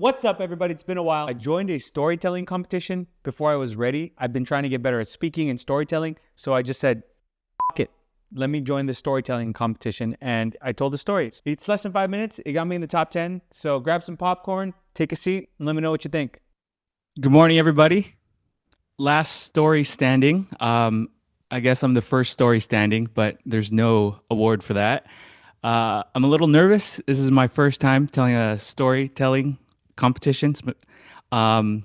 What's up, everybody? It's been a while. I joined a storytelling competition before I was ready. I've been trying to get better at speaking and storytelling, so I just said, fuck it. Let me join this storytelling competition, and I told the story. It's less than 5 minutes. It got me in the top 10, so grab some popcorn, take a seat, and let me know what you think. Good morning, everybody. Last story standing. I guess I'm the first story standing, but there's no award for that. I'm a little nervous. This is my first time telling a storytelling competition on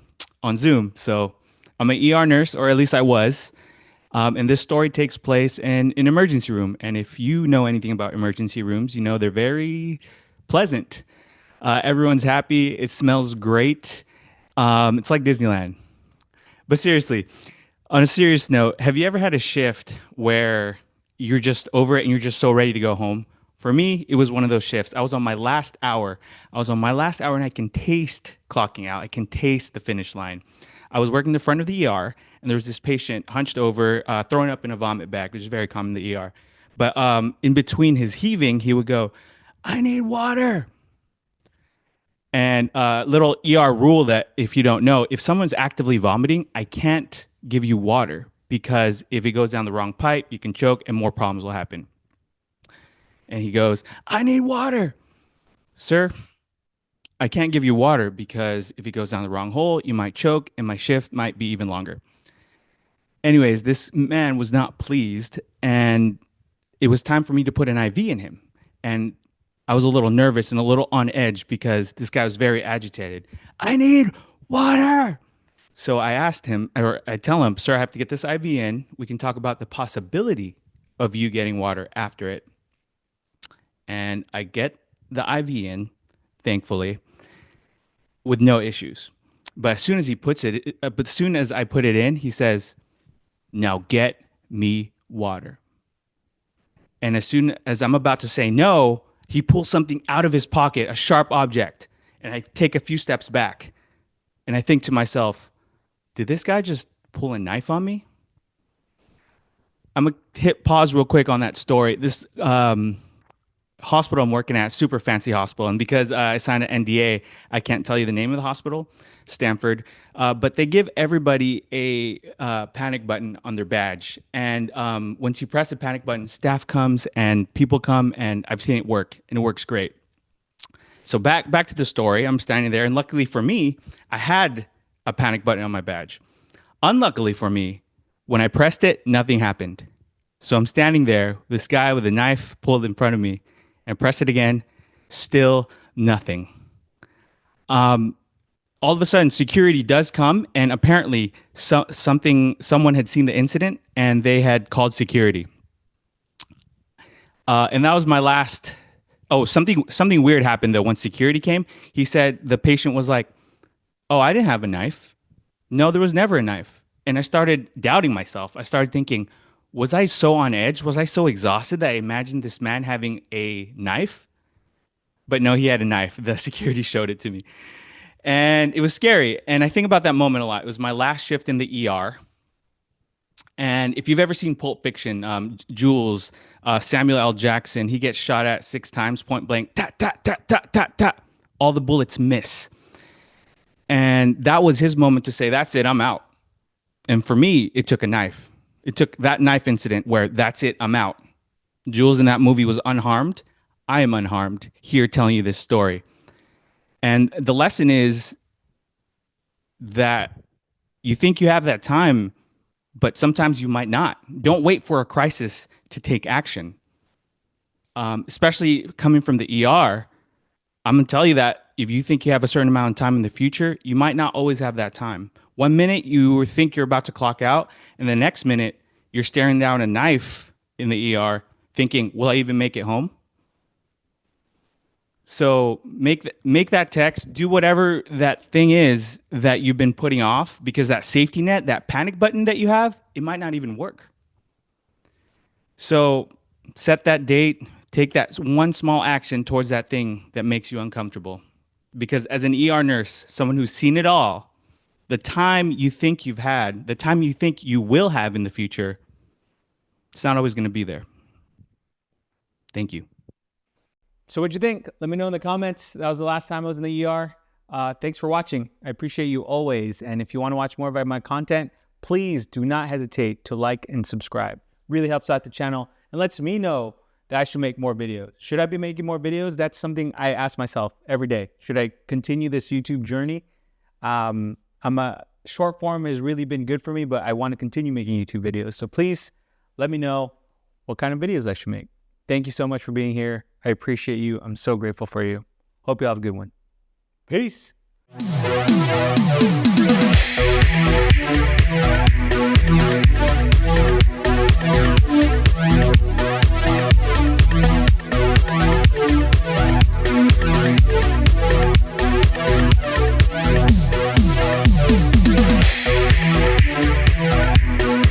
Zoom. So I'm an ER nurse, or at least I was. And this story takes place in an emergency room. And if you know anything about emergency rooms, you know they're very pleasant. Everyone's happy. It smells great. It's like Disneyland. But seriously, on a serious note, have you ever had a shift where you're just over it and you're just so ready to go home? For me, it was one of those shifts. I was on my last hour. And I can taste clocking out. I can taste the finish line. I was working in the front of the ER, and there was this patient hunched over, throwing up in a vomit bag, which is very common in the ER. But in between his heaving, he would go, "I need water." And little ER rule that if you don't know, if someone's actively vomiting, I can't give you water because if it goes down the wrong pipe, you can choke and more problems will happen. And he goes, "I need water." "Sir, I can't give you water because if it goes down the wrong hole, you might choke and my shift might be even longer." Anyways, this man was not pleased, and it was time for me to put an IV in him. And I was a little nervous and a little on edge because this guy was very agitated. "I need water." So I asked him, or I tell him, "Sir, I have to get this IV in. We can talk about the possibility of you getting water after it." And I get the IV in, thankfully, with no issues. But as soon as I put it in, he says, "Now get me water." And as soon as I'm about to say no, he pulls something out of his pocket, a sharp object, and I take a few steps back. And I think to myself, did this guy just pull a knife on me? I'm going to hit pause real quick on that story. This hospital I'm working at, super fancy hospital, and because I signed an NDA, I can't tell you the name of the hospital, Stanford, but they give everybody a panic button on their badge, and once you press the panic button, staff comes and people come, and I've seen it work, and it works great. So back to the story. I'm standing there, and luckily for me, I had a panic button on my badge. Unluckily for me, when I pressed it, nothing happened. So I'm standing there, this guy with a knife pulled in front of me, and press it again, still nothing. All of a sudden, security does come, and apparently someone had seen the incident, and they had called security. And that was my last. Oh, something weird happened though. When security came, he said the patient was like, "Oh, I didn't have a knife. No, there was never a knife." And I started doubting myself. I started thinking, was I so on edge? Was I so exhausted that I imagined this man having a knife? But no, he had a knife. The security showed it to me. And it was scary. And I think about that moment a lot. It was my last shift in the ER. And if you've ever seen Pulp Fiction, Jules, Samuel L. Jackson, he gets shot at 6 times, point blank, tat, tat, tat, tat, tat, tat. All the bullets miss. And that was his moment to say, "That's it, I'm out." And for me, it took a knife. It took that knife incident where that's it, I'm out. Jules in that movie was unharmed. I am unharmed here telling you this story. And the lesson is that you think you have that time, but sometimes you might not. Don't wait for a crisis to take action. Especially coming from the ER, I'm going to tell you that if you think you have a certain amount of time in the future, you might not always have that time. 1 minute you think you're about to clock out, and the next minute you're staring down a knife in the ER thinking, will I even make it home? So make that text, do whatever that thing is that you've been putting off, because that safety net, that panic button that you have, it might not even work. So set that date, take that one small action towards that thing that makes you uncomfortable. Because as an ER nurse, someone who's seen it all, the time you think you've had, the time you think you will have in the future, it's not always going to be there. Thank you. So what'd you think? Let me know in the comments. That was the last time I was in the ER. Thanks for watching. I appreciate you always. And if you want to watch more of my content, please do not hesitate to like and subscribe. Really helps out the channel and lets me know that I should make more videos. Should I be making more videos? That's something I ask myself every day. Should I continue this YouTube journey? Short form has really been good for me, but I want to continue making YouTube videos. So please let me know what kind of videos I should make. Thank you so much for being here. I appreciate you. I'm so grateful for you. Hope you have a good one. Peace.